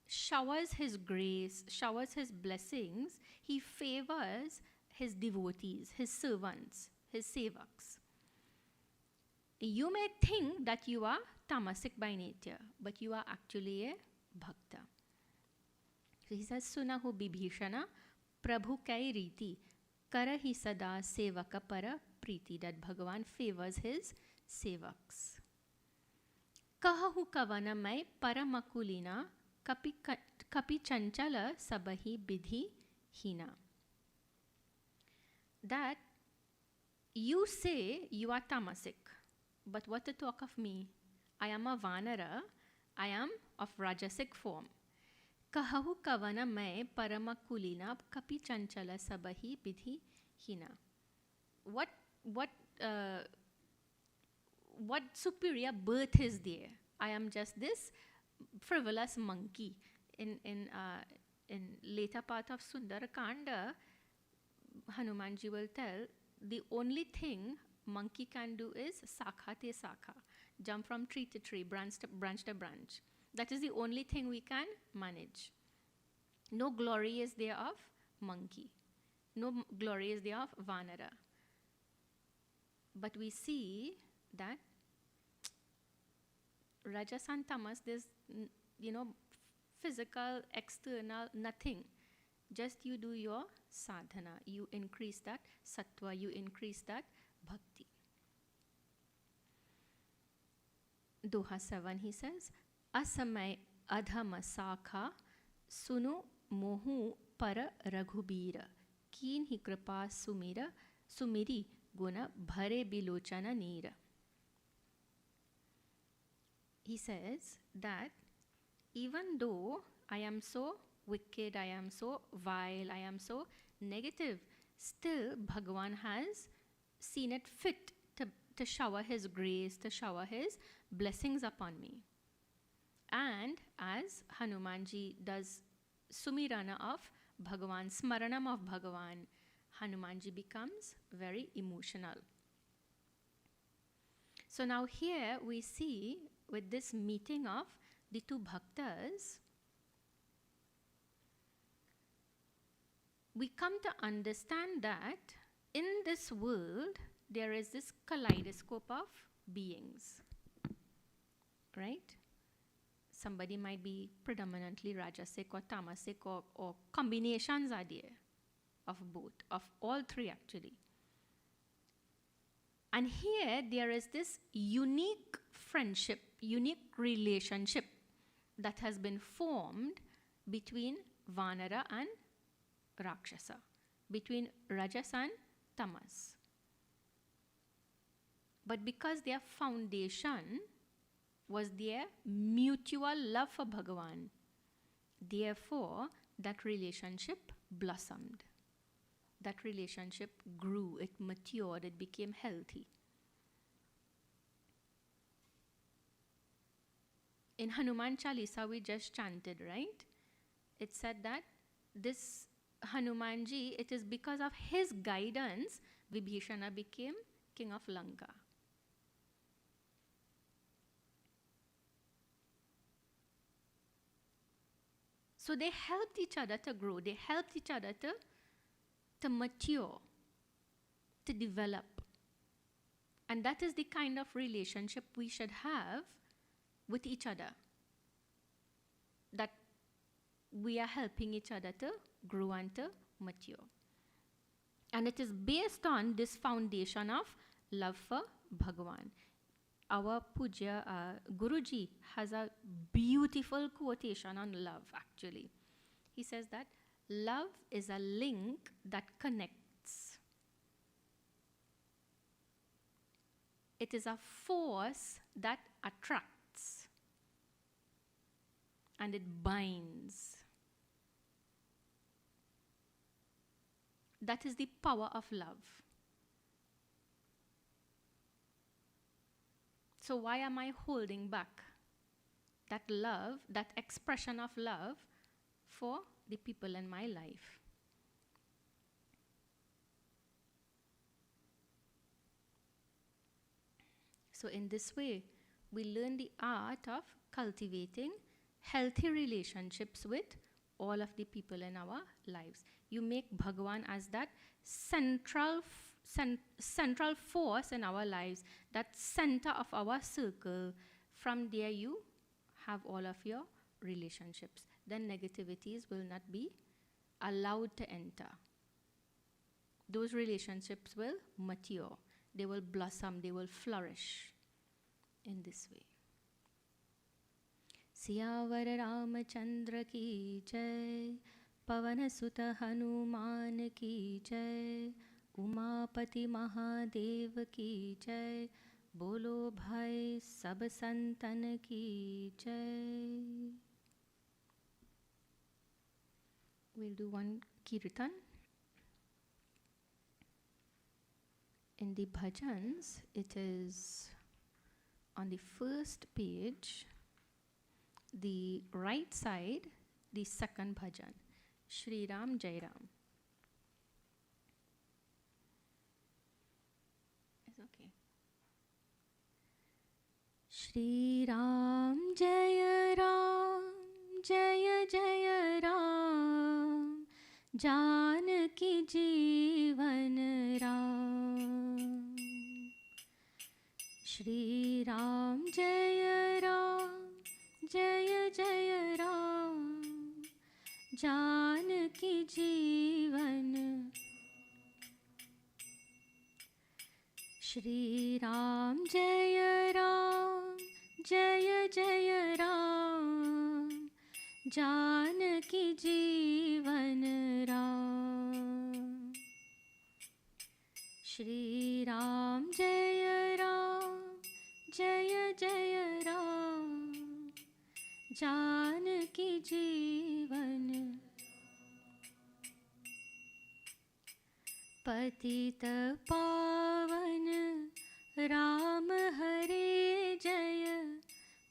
showers his grace, showers his blessings. He favors his devotees, his servants, his sevaks. You may think that you are tamasic by nature, but you are actually a bhakta. So he says, Sunahu Bibhishana, Prabhu kai riti, karahi sada sevaka para priti, that Bhagavan favors his sevaks. Kahahu kavana mai paramakulina, kapi chanchala sabahi bidhi hina. That you say you are tamasic, but what to talk of me? I am a vanara, I am of rajasic form. Kahahu kavana mai paramakulina kapi chanchala sabahi bidhi hina. What superior birth is there? I am just this frivolous monkey. In later part of Sundarakanda, Hanumanji will tell the only thing monkey can do is sakha te sakha, jump from tree to tree, branch to branch. That is the only thing we can manage. No glory is there of monkey. No glory is there of Vanara. But we see that Rajas and Tamas, there's, physical, external, nothing. Just you do your sadhana. You increase that sattva, you increase that bhakti. Doha 7, he says, Asamay adhama sakha sunu mohu para raghubira keen hi kripa sumiri guna bhare bilochana neera. He says that even though I am so wicked, I am so vile, I am so negative, still Bhagavan has seen it fit to shower his grace, to shower his blessings upon me. And as Hanumanji does Sumirana of Bhagavan, Smaranam of Bhagavan, Hanumanji becomes very emotional. So now here we see with this meeting of the two bhaktas, we come to understand that in this world there is this kaleidoscope of beings, right? Somebody might be predominantly rajasic or tamasic, or combinations are there of both, of all three actually. And here there is this unique friendship, unique relationship that has been formed between Vanara and Rakshasa, between Rajas and Tamas. But because their foundation was their mutual love for Bhagavan, therefore that relationship blossomed. That relationship grew, it matured, it became healthy. In Hanuman Chalisa we just chanted, right? It said that this Hanumanji, it is because of his guidance Vibhishana became king of Lanka. So they helped each other to grow, they helped each other to mature, to develop. And that is the kind of relationship we should have with each other. That we are helping each other to grow and to mature. And it is based on this foundation of love for Bhagavan. Our Puja Guruji has a beautiful quotation on love actually. He says that love is a link that connects. It is a force that attracts. And it binds. That is the power of love. So why am I holding back that love, that expression of love for the people in my life? So in this way, we learn the art of cultivating healthy relationships with all of the people in our lives. You make Bhagavan as that central force in our lives, that center of our circle. From there you have all of your relationships. Then negativities will not be allowed to enter. Those relationships will mature, they will blossom, they will flourish in this way. Siyavar Ramchandra की जय, पवन सुत हनुमान की जय, उमापति महादेव की जय, बोलो भाई सब संतन की जय. We'll do one kirtan. In the bhajans, it is on the first page, the right side, the second bhajan, Shri Ram Jai Ram. Shri Ram जय जय राम, जानकी जीवन राम। श्री राम जय जय राम, जानकी जीवन। श्री राम जय जय राम, जानकी जीवन राम। श्री राम जय जय राम, जानकी जीवन। पतित पावन राम हरे जय,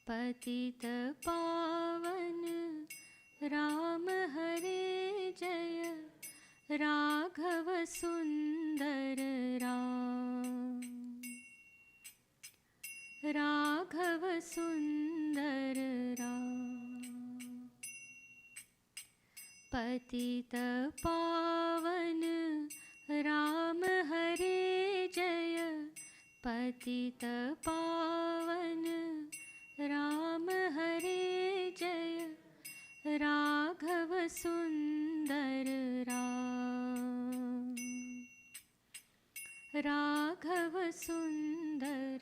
पतित पावन राम हरे जय, राघव सुंदर राम, राघव सुंदर राम। पतित पावन राम हरे जय, पतित पावन राम हरे जय, राघव सुंदर राम, राघव सुंदर।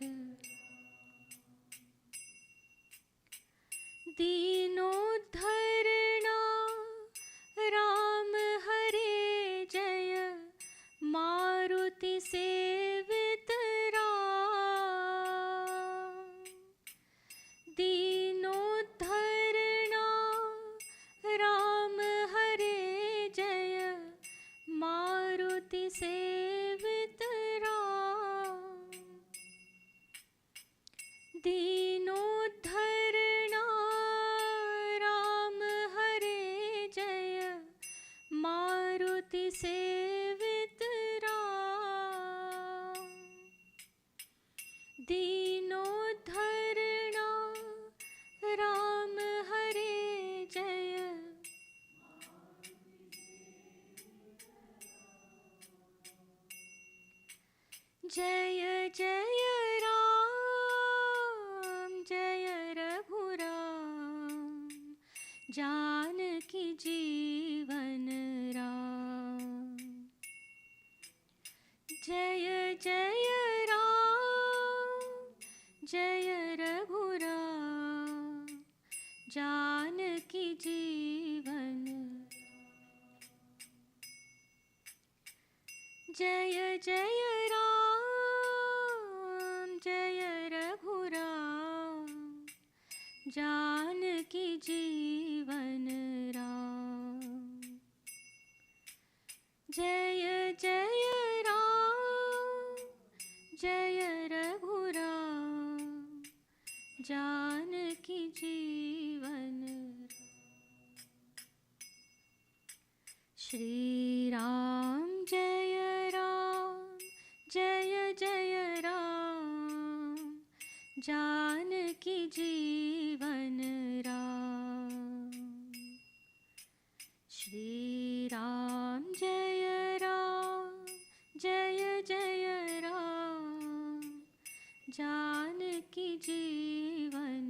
दीनोद्धरणा राम हरे जय, मारुति सेवित राम। दीनोद्धरणा राम हरे जय, मारुति सेवित राम। दीनोद्धरणा राम हरे जय, मारुति सेवित राम। दीनोद्धरणा राम हरे जय। जय जय राम, जय रघुराम, जानकी जीवन राम। जय जय राम, जय रघुराम, जानकी जीवन। जय जय राम, जय रघुराम, जानकी जीवन राम। जय जय राम, जय रघुराम, जानकी जीवन। श्री राम जय जय राम, जानकी जीवन राम। श्री राम जय जय राम, जानकी जीवन,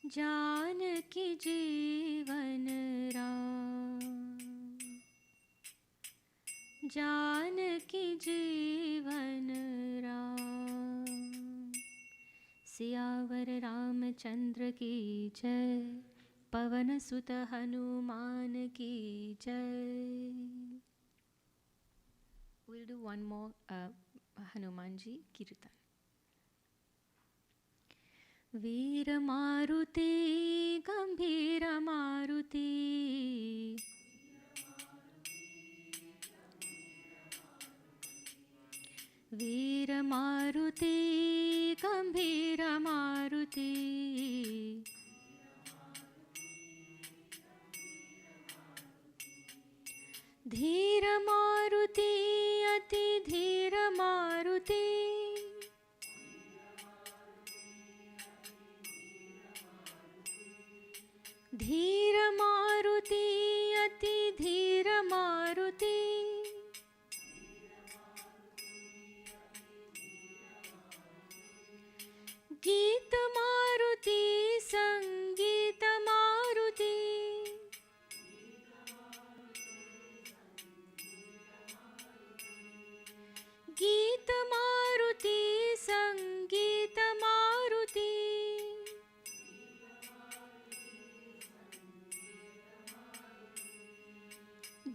जानकी जीवन राम, जानकी जीवन राम। सियावर रामचंद्र की जय, पवन सुत हनुमान की जय। We'll do one more Hanuman ji Kirtan. वीर मारुति गंभीर मारुति, वीर मारुति गंभीर मारुति, धीर मारुति अति धीर मारुति, धीर मारुति अति धीर मारुति, गीत मारुति संगीत मारुति, गीत मारुति संगीत मारुति,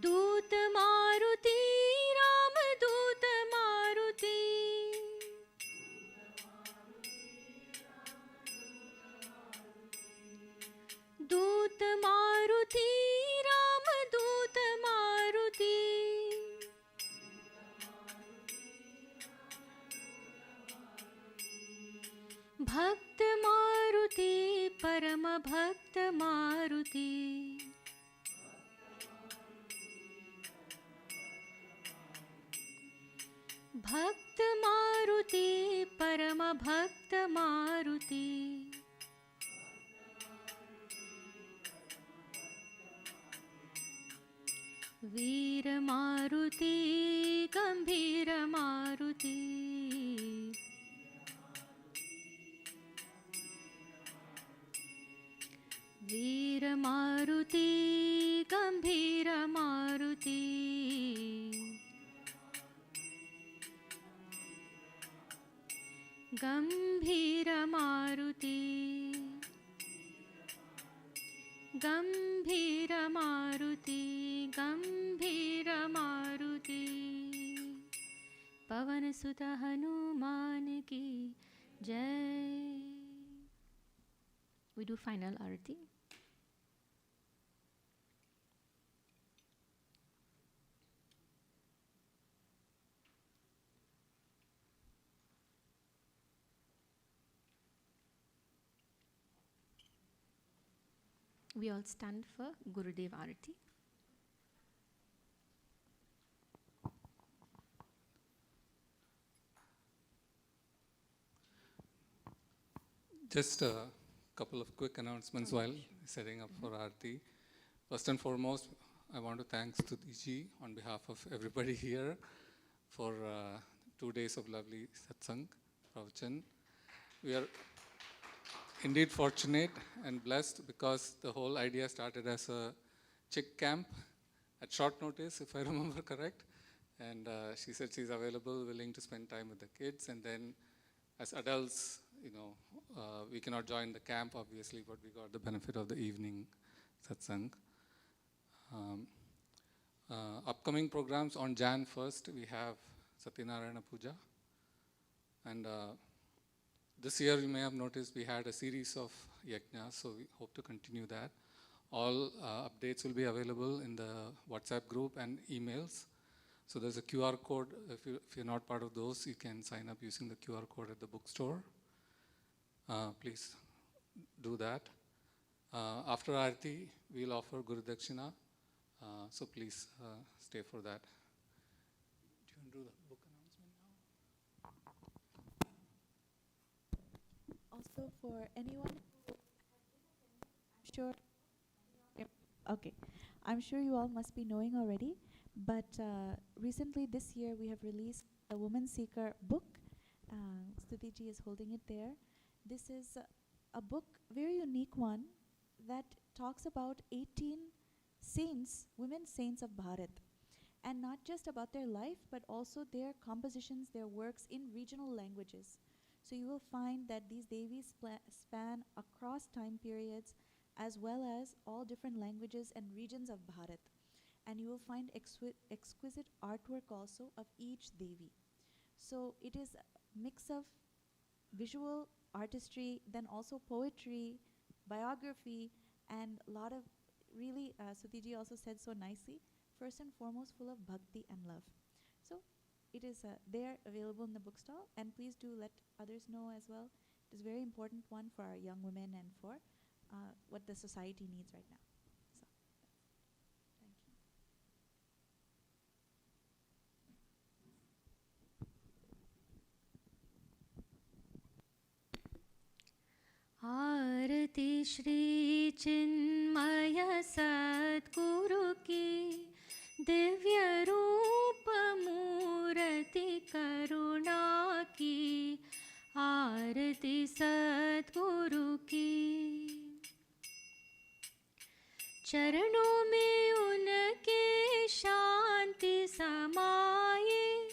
दूत मारुति राम दूत मारुति, दूत मारुति राम दूत मारुति, भक्त मारुति परम भक्त मारुति, भक्त मारुति परम भक्त मारुति, वीर मारुति गंभीर मारुति, वीर मारुति गंभीर मारुति, गंभीर मारुति, गंभीर मारुति, गंभीर मारुति, पवन सुत हनुमान की जय. We do final arati. We all stand for Gurudev Arati. Just a couple of quick announcements while setting up for Aarti. First and foremost, I want to thank Stuti on behalf of everybody here for 2 days of lovely satsang, pravachan. We are indeed fortunate and blessed because the whole idea started as a chick camp at short notice, if I remember correct. And she said she's available, willing to spend time with the kids. And then as adults, we cannot join the camp, obviously, but we got the benefit of the evening satsang. Upcoming programs on Jan 1st, we have Satyanarayana Puja. And this year, you may have noticed we had a series of yajnas, so we hope to continue that. All updates will be available in the WhatsApp group and emails. So there's a QR code. If you're not part of those, you can sign up using the QR code at the bookstore. Please do that. After Aarti, we'll offer Guru Dakshina. So please stay for that. Do you want to do the book announcement now? Also, for anyone who, I'm sure, okay, I'm sure you all must be knowing already, but recently this year we have released a Woman Seeker book. Stuti ji is holding it there. This is a book, very unique one, that talks about 18 saints, women saints of Bharat. And not just about their life, but also their compositions, their works in regional languages. So you will find that these Devis span across time periods as well as all different languages and regions of Bharat. And you will find exquisite artwork also of each Devi. So it is a mix of visual artistry, then also poetry, biography, and a lot of really, Sutiji also said so nicely, first and foremost full of bhakti and love. So it is there available in the bookstall, and please do let others know as well. It is a very important one for our young women and for what the society needs right now. So, thank you. आरती श्री चिन्मय सद्गुरु की दिव्य रूप मूर्ति करुणा की आरती सद्गुरु की। चरणों में उनके शांति समाये,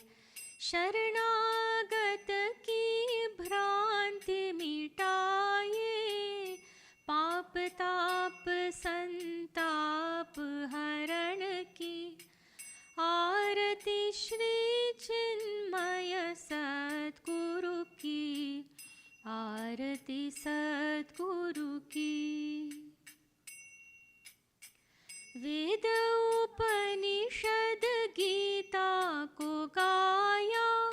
शरणागत की भ्रांति मिटाए, पाप ताप संताप हरण की आरती श्री चिन्मय सद्गुरु की आरती सद्गुरु की। वेद उपनिषद गीता को गाया,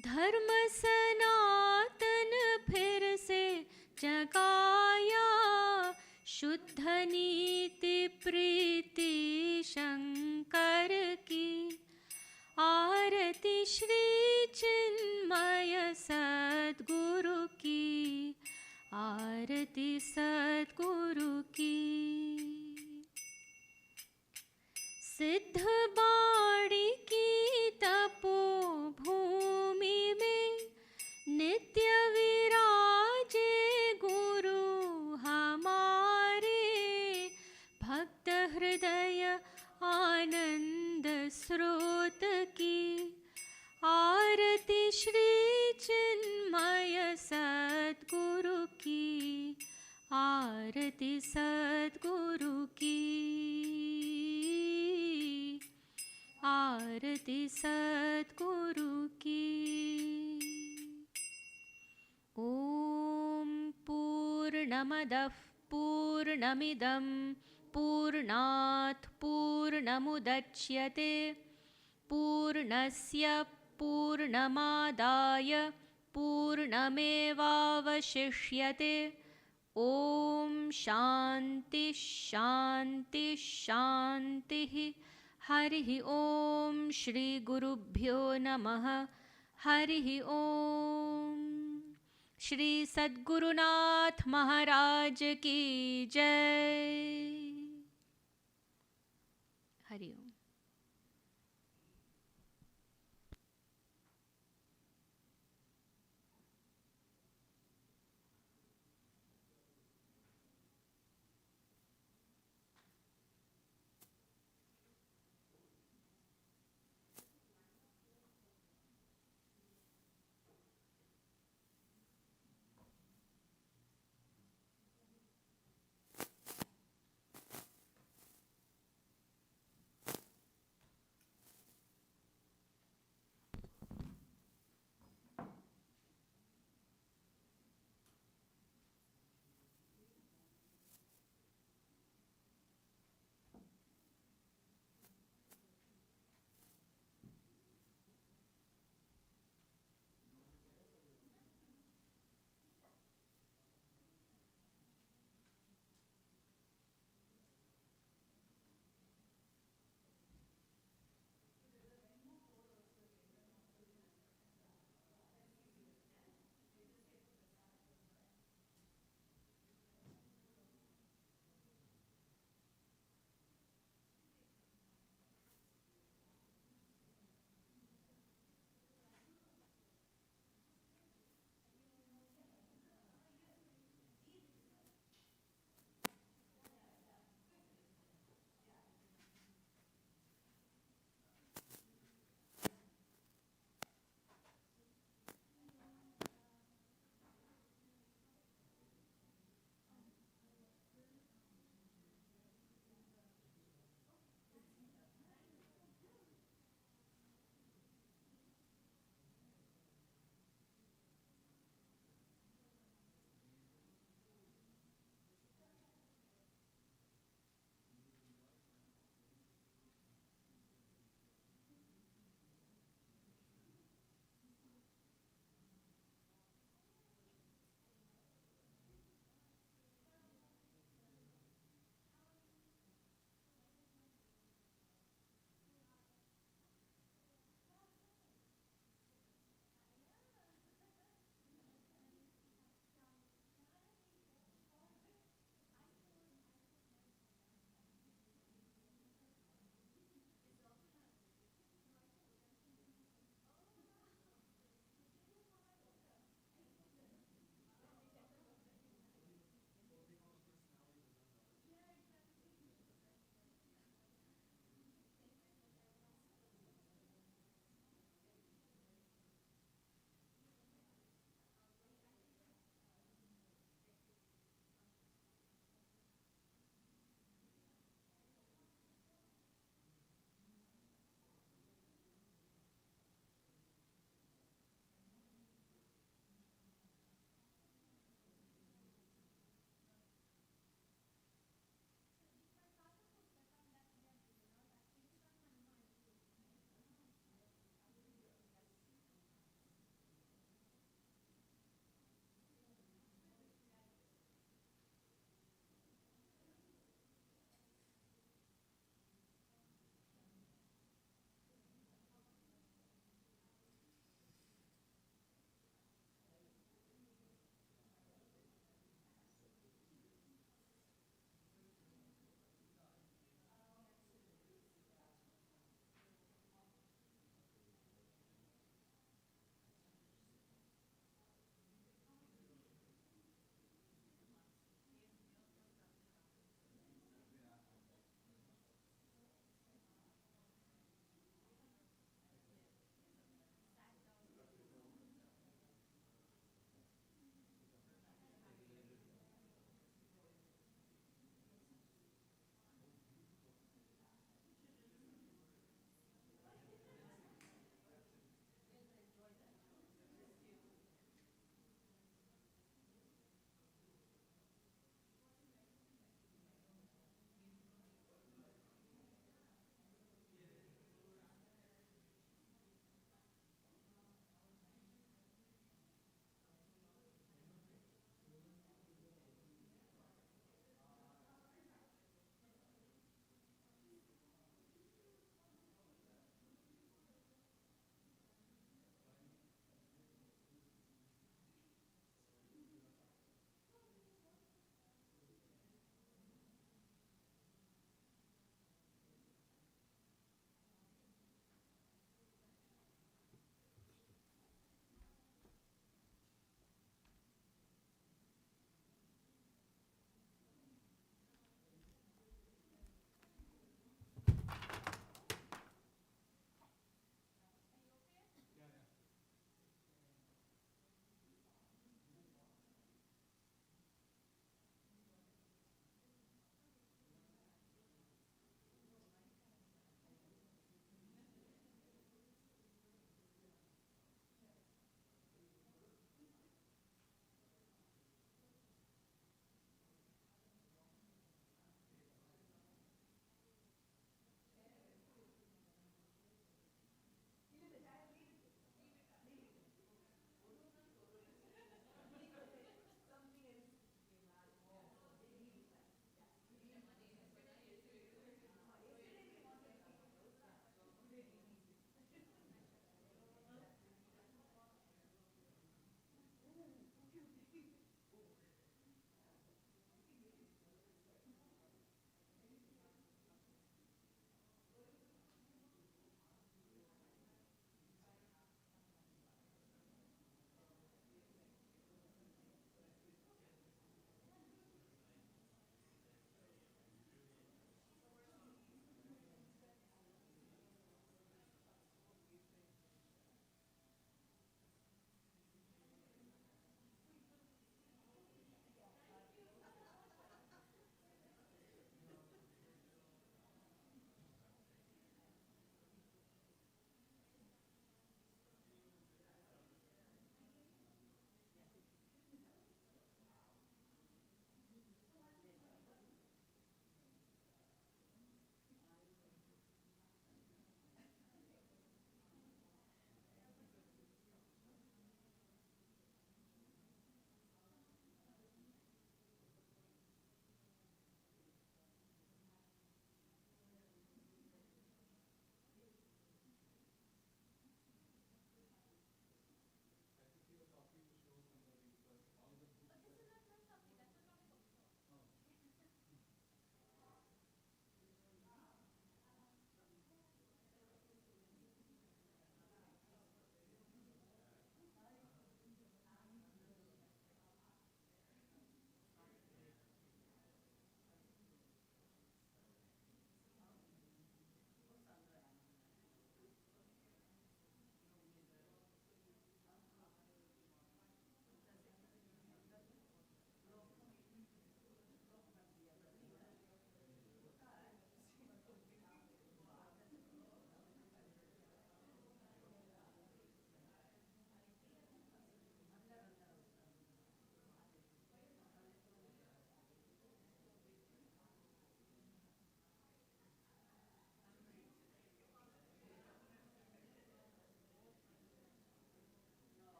धर्म सनातन फिर से जगाया, शुद्ध नीति प्रीति शंकर की आरती श्री चिन्मय सद्गुरु की आरती सद्गुरु की। सिद्ध बाड़ी की तपोभूमि में नित्य विराजे गुरु हमारे, भक्त हृदय आनंद स्रोत की आरती श्री चिन्मय सद्गुरु की आरती सद्गुरु की आरती सद्गुरु की। ॐ पूर्णमदः पूर्णमिदं पूर्णात् पूर्णमुदच्यते, पूर्णस्य पूर्णमादाय पूर्णमेवावशिष्यते। ॐ शान्ति शान्ति शान्तिः। हरिः ॐ श्री गुरुभ्यो नमः। हरिः ॐ। श्री सद्गुरुनाथ महाराज की जय। हरि ओम।